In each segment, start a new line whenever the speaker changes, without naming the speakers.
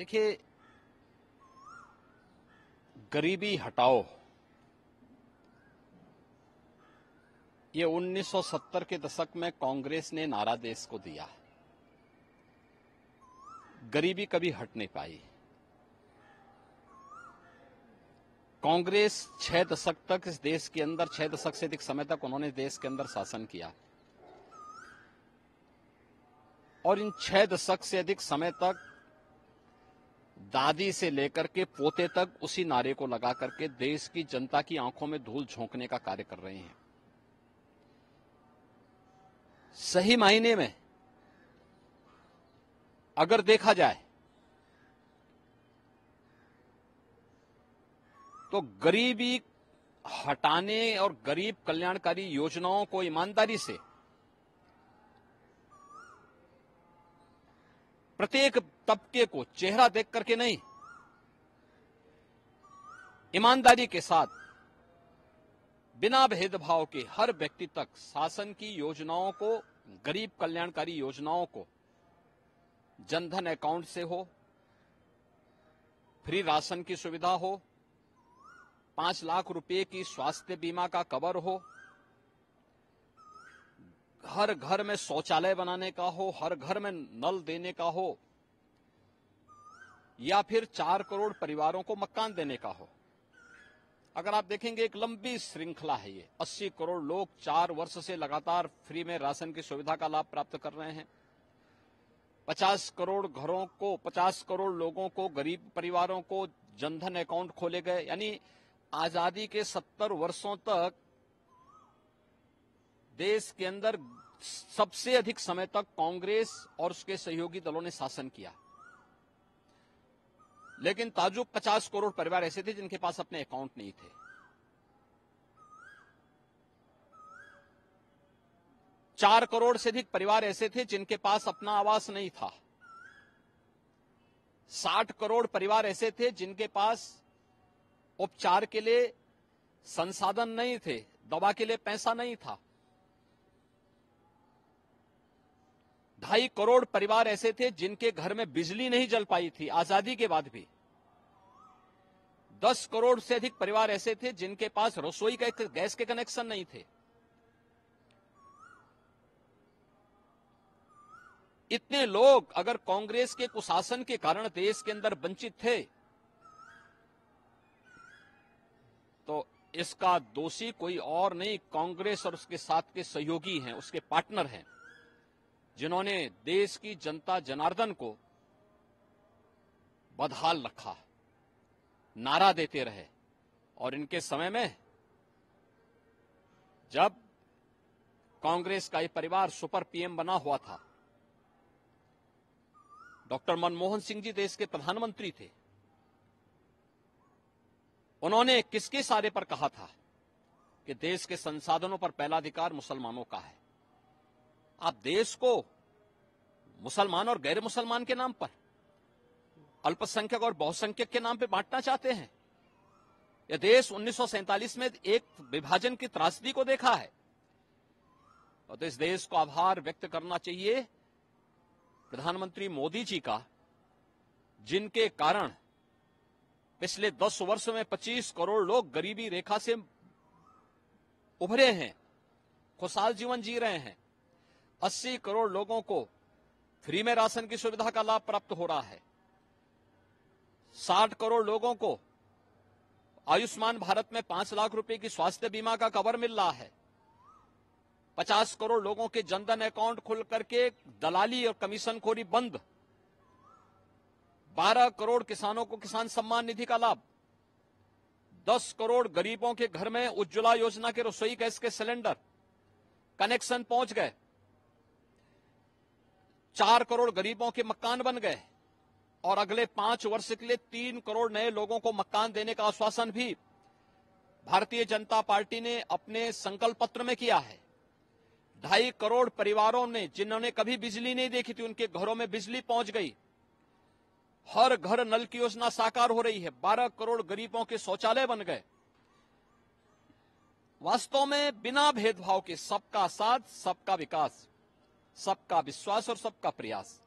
देखिए, गरीबी हटाओ, ये 1970 के दशक में कांग्रेस ने नारा देश को दिया। गरीबी कभी हट नहीं पाई। कांग्रेस 6 दशक तक इस देश के अंदर, 6 दशक से अधिक समय तक उन्होंने देश के अंदर शासन किया और इन 6 दशक से अधिक समय तक दादी से लेकर के पोते तक उसी नारे को लगा करके देश की जनता की आंखों में धूल झोंकने का कार्य कर रहे हैं। सही मायने में अगर देखा जाए तो गरीबी हटाने और गरीब कल्याणकारी योजनाओं को ईमानदारी से प्रत्येक तबके को चेहरा देख करके नहीं, ईमानदारी के साथ बिना भेदभाव के हर व्यक्ति तक शासन की योजनाओं को, गरीब कल्याणकारी योजनाओं को, जनधन अकाउंट से हो, फ्री राशन की सुविधा हो, 5 लाख रुपए की स्वास्थ्य बीमा का कवर हो, हर घर में शौचालय बनाने का हो, हर घर में नल देने का हो, या फिर 4 करोड़ परिवारों को मकान देने का हो। अगर आप देखेंगे एक लंबी श्रृंखला है ये। 80 करोड़ लोग 4 वर्ष से लगातार फ्री में राशन की सुविधा का लाभ प्राप्त कर रहे हैं। 50 करोड़ घरों को, 50 करोड़ लोगों को, गरीब परिवारों को जनधन अकाउंट खोले गए। यानी आजादी के 70 वर्षों तक देश के अंदर सबसे अधिक समय तक कांग्रेस और उसके सहयोगी दलों ने शासन किया। लेकिन ताजुब 50 करोड़ परिवार ऐसे थे जिनके पास अपने अकाउंट नहीं थे। 4 करोड़ से अधिक परिवार ऐसे थे जिनके पास अपना आवास नहीं था। 60 करोड़ परिवार ऐसे थे जिनके पास उपचार के लिए संसाधन नहीं थे, दवा के लिए पैसा नहीं था। 2.5 करोड़ परिवार ऐसे थे जिनके घर में बिजली नहीं जल पाई थी आजादी के बाद भी। 10 करोड़ से अधिक परिवार ऐसे थे जिनके पास रसोई का गैस के कनेक्शन नहीं थे। इतने लोग अगर कांग्रेस के कुशासन के कारण देश के अंदर वंचित थे तो इसका दोषी कोई और नहीं, कांग्रेस और उसके साथ के सहयोगी हैं, उसके पार्टनर हैं, जिन्होंने देश की जनता जनार्दन को बदहाल रखा, नारा देते रहे। और इनके समय में जब कांग्रेस का ये परिवार सुपर पीएम बना हुआ था, डॉक्टर मनमोहन सिंह जी देश के प्रधानमंत्री थे, उन्होंने किसके इशारे पर कहा था कि देश के संसाधनों पर पहला अधिकार मुसलमानों का है। आप देश को मुसलमान और गैर मुसलमान के नाम पर, अल्पसंख्यक और बहुसंख्यक के नाम पे बांटना चाहते हैं। यह देश 1947 में एक विभाजन की त्रासदी को देखा है और तो इस देश को आभार व्यक्त करना चाहिए प्रधानमंत्री मोदी जी का, जिनके कारण पिछले 10 वर्ष में 25 करोड़ लोग गरीबी रेखा से उभरे हैं, खुशहाल जीवन जी रहे हैं। 80 करोड़ लोगों को फ्री में राशन की सुविधा का लाभ प्राप्त हो रहा है। 60 करोड़ लोगों को आयुष्मान भारत में 5 लाख रुपए की स्वास्थ्य बीमा का कवर मिल रहा है। 50 करोड़ लोगों के जनधन अकाउंट खुल करके दलाली और कमीशनखोरी बंद। 12 करोड़ किसानों को किसान सम्मान निधि का लाभ। 10 करोड़ गरीबों के घर में उज्ज्वला योजना के रसोई गैस के सिलेंडर कनेक्शन पहुंच गए। 4 करोड़ गरीबों के मकान बन गए और अगले 5 वर्ष के लिए 3 करोड़ नए लोगों को मकान देने का आश्वासन भी भारतीय जनता पार्टी ने अपने संकल्प पत्र में किया है। 2.5 करोड़ परिवारों ने, जिन्होंने कभी बिजली नहीं देखी थी, उनके घरों में बिजली पहुंच गई। हर घर नल की योजना साकार हो रही है। 12 करोड़ गरीबों के शौचालय बन गए। वास्तव में बिना भेदभाव के सबका साथ, सबका विकास, सबका विश्वास और सबका प्रयास,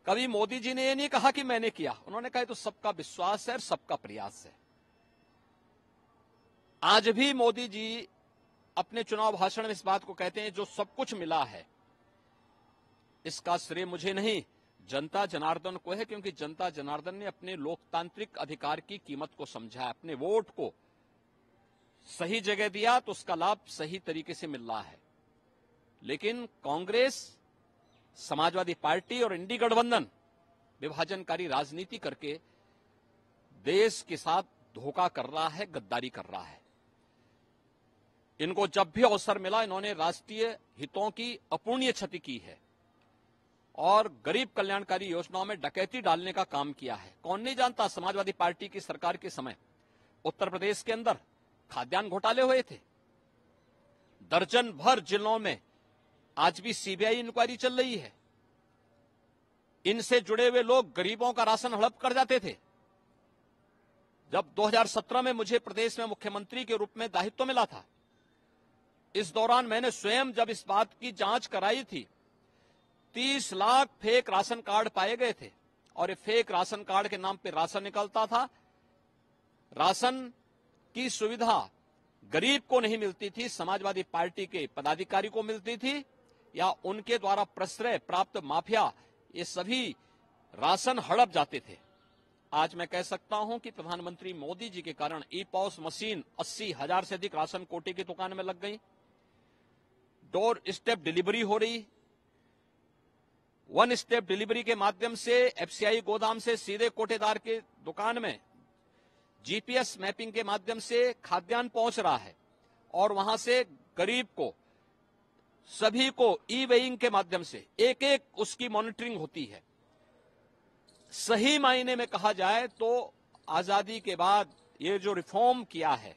कभी मोदी जी ने ये नहीं कहा कि मैंने किया, उन्होंने कहा तो सबका विश्वास है और सबका प्रयास है। आज भी मोदी जी अपने चुनाव भाषण में इस बात को कहते हैं जो सब कुछ मिला है इसका श्रेय मुझे नहीं, जनता जनार्दन को है, क्योंकि जनता जनार्दन ने अपने लोकतांत्रिक अधिकार की कीमत को समझा, अपने वोट को सही जगह दिया तो उसका लाभ सही तरीके से मिल रहा है। लेकिन कांग्रेस, समाजवादी पार्टी और इंडी गठबंधन विभाजनकारी राजनीति करके देश के साथ धोखा कर रहा है, गद्दारी कर रहा है। इनको जब भी अवसर मिला इन्होंने राष्ट्रीय हितों की अपूर्णीय क्षति की है और गरीब कल्याणकारी योजनाओं में डकैती डालने का काम किया है। कौन नहीं जानता, समाजवादी पार्टी की सरकार के समय उत्तर प्रदेश के अंदर खाद्यान्न घोटाले हुए थे। दर्जन भर जिलों में आज भी सीबीआई इंक्वायरी चल रही है। इनसे जुड़े हुए लोग गरीबों का राशन हड़प कर जाते थे। जब 2017 में मुझे प्रदेश में मुख्यमंत्री के रूप में दायित्व मिला था, इस दौरान मैंने स्वयं जब इस बात की जांच कराई थी, 30 लाख फेक राशन कार्ड पाए गए थे और ये फेक राशन कार्ड के नाम पे राशन निकलता था। राशन की सुविधा गरीब को नहीं मिलती थी, समाजवादी पार्टी के पदाधिकारी को मिलती थी या उनके द्वारा प्रश्रय प्राप्त माफिया, ये सभी राशन हड़प जाते थे। आज मैं कह सकता हूं कि प्रधानमंत्री मोदी जी के कारण ई पॉस मशीन 80,000 से अधिक राशन कोटे की दुकान में लग गई, डोर स्टेप डिलीवरी हो रही, वन स्टेप डिलीवरी के माध्यम से एफसीआई गोदाम से सीधे कोटेदार के दुकान में जीपीएस मैपिंग के माध्यम से खाद्यान्न पहुंच रहा है और वहां से गरीब को, सभी को ई वेइंग के माध्यम से एक एक उसकी मॉनिटरिंग होती है। सही मायने में कहा जाए तो आजादी के बाद ये जो रिफॉर्म किया है,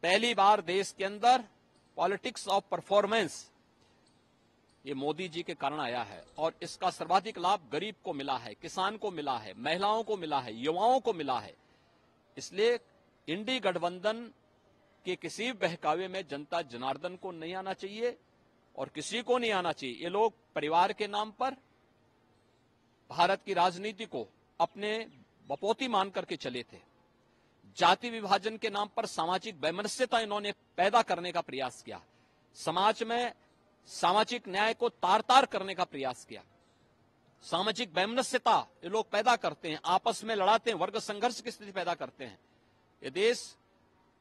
पहली बार देश के अंदर पॉलिटिक्स ऑफ परफॉर्मेंस ये मोदी जी के कारण आया है और इसका सर्वाधिक लाभ गरीब को मिला है, किसान को मिला है, महिलाओं को मिला है, युवाओं को मिला है। इसलिए इंडी गठबंधन के किसी बहकावे में जनता जनार्दन को नहीं आना चाहिए और किसी को नहीं आना चाहिए। ये लोग परिवार के नाम पर भारत की राजनीति को अपने बपोती मान करके चले थे। जाति विभाजन के नाम पर सामाजिक वैमनस्यता इन्होंने पैदा करने का प्रयास किया, समाज में सामाजिक न्याय को तार तार करने का प्रयास किया। सामाजिक वैमनस्यता ये लोग पैदा करते हैं, आपस में लड़ाते हैं, वर्ग संघर्ष की स्थिति पैदा करते हैं। ये देश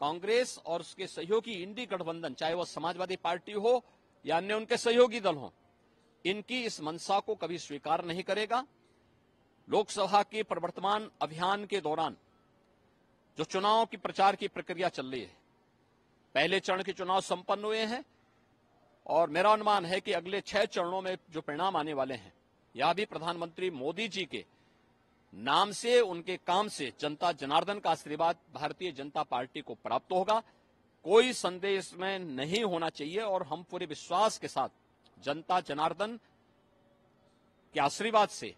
कांग्रेस और उसके सहयोगी इंडी गठबंधन, चाहे वह समाजवादी पार्टी हो या अन्य उनके सहयोगी दल हो, इनकी इस मंशा को कभी स्वीकार नहीं करेगा। लोकसभा के प्रवर्तमान अभियान के दौरान जो चुनाव की प्रचार की प्रक्रिया चल रही है, पहले चरण के चुनाव संपन्न हुए हैं और मेरा अनुमान है कि अगले 6 चरणों में जो परिणाम आने वाले हैं, यह भी प्रधानमंत्री मोदी जी के नाम से, उनके काम से जनता जनार्दन का आशीर्वाद भारतीय जनता पार्टी को प्राप्त होगा। कोई संदेह इसमें नहीं होना चाहिए और हम पूरे विश्वास के साथ जनता जनार्दन के आशीर्वाद से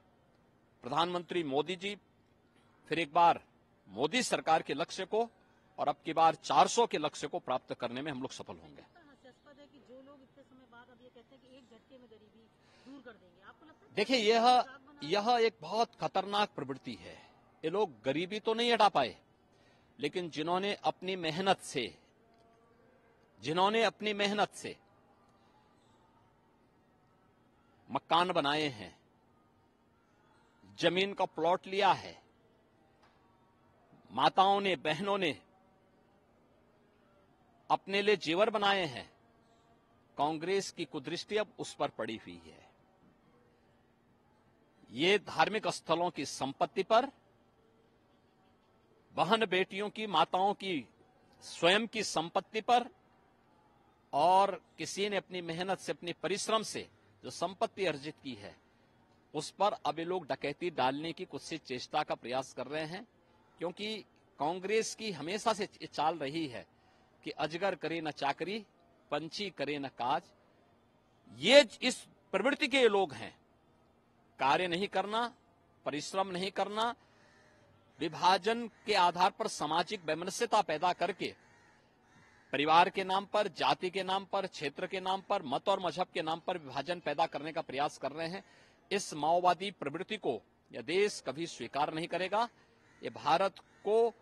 प्रधानमंत्री मोदी जी फिर एक बार मोदी सरकार के लक्ष्य को और अब की बार 400 के लक्ष्य को प्राप्त करने में हम लोग सफल होंगे।
हास्यास्पद है कि जो लोग इतने समय बाद अब ये कहते हैं कि एक झटके में गरीबी दूर कर देंगे, आपको लगता है?
देखिए, यह एक बहुत खतरनाक प्रवृत्ति है। ये लोग गरीबी तो नहीं हटा पाए, लेकिन जिन्होंने अपनी मेहनत से मकान बनाए हैं, जमीन का प्लॉट लिया है, माताओं ने, बहनों ने अपने लिए जेवर बनाए हैं, कांग्रेस की कुदृष्टि अब उस पर पड़ी हुई है। ये धार्मिक स्थलों की संपत्ति पर, बहन बेटियों की, माताओं की स्वयं की संपत्ति पर और किसी ने अपनी मेहनत से, अपने परिश्रम से जो संपत्ति अर्जित की है, उस पर अब ये लोग डकैती डालने की कुछ सी चेष्टा का प्रयास कर रहे हैं। क्योंकि कांग्रेस की हमेशा से चाल रही है कि अजगर करे न चाकरी, पंछी करे न काज। ये इस प्रवृत्ति के लोग हैं, कार्य नहीं करना, परिश्रम नहीं करना, विभाजन के आधार पर सामाजिक वैमनस्यता पैदा करके परिवार के नाम पर, जाति के नाम पर, क्षेत्र के नाम पर, मत और मजहब के नाम पर विभाजन पैदा करने का प्रयास कर रहे हैं। इस माओवादी प्रवृत्ति को यह देश कभी स्वीकार नहीं करेगा। ये भारत को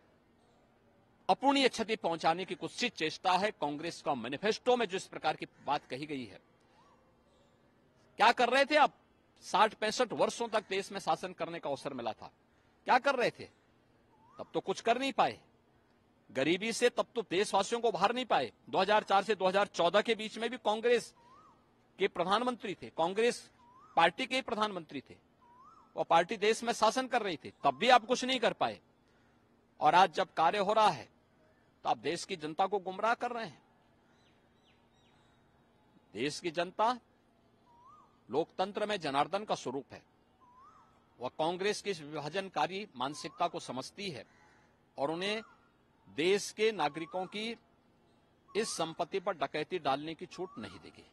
अपूर्णीय क्षति पहुंचाने की कुत्सित चेष्टा है। कांग्रेस का मैनिफेस्टो में जिस प्रकार की बात कही गई है, क्या कर रहे थे आप? 60-65 वर्षों तक देश में शासन करने का अवसर मिला था, क्या कर रहे थे? तब तो कुछ कर नहीं पाए। गरीबी से तब तो देशवासियों को उभार नहीं पाए। 2004 से 2014 के बीच में भी कांग्रेस के प्रधानमंत्री थे, कांग्रेस पार्टी के प्रधानमंत्री थे, वो पार्टी देश में शासन कर रही थी, तब भी आप कुछ नहीं कर पाए। और आज जब कार्य हो रहा है तो आप देश की जनता को गुमराह कर रहे हैं। देश की जनता लोकतंत्र में जनार्दन का स्वरूप है। वह कांग्रेस की इस विभाजनकारी मानसिकता को समझती है और उन्हें देश के नागरिकों की इस संपत्ति पर डकैती डालने की छूट नहीं देगी।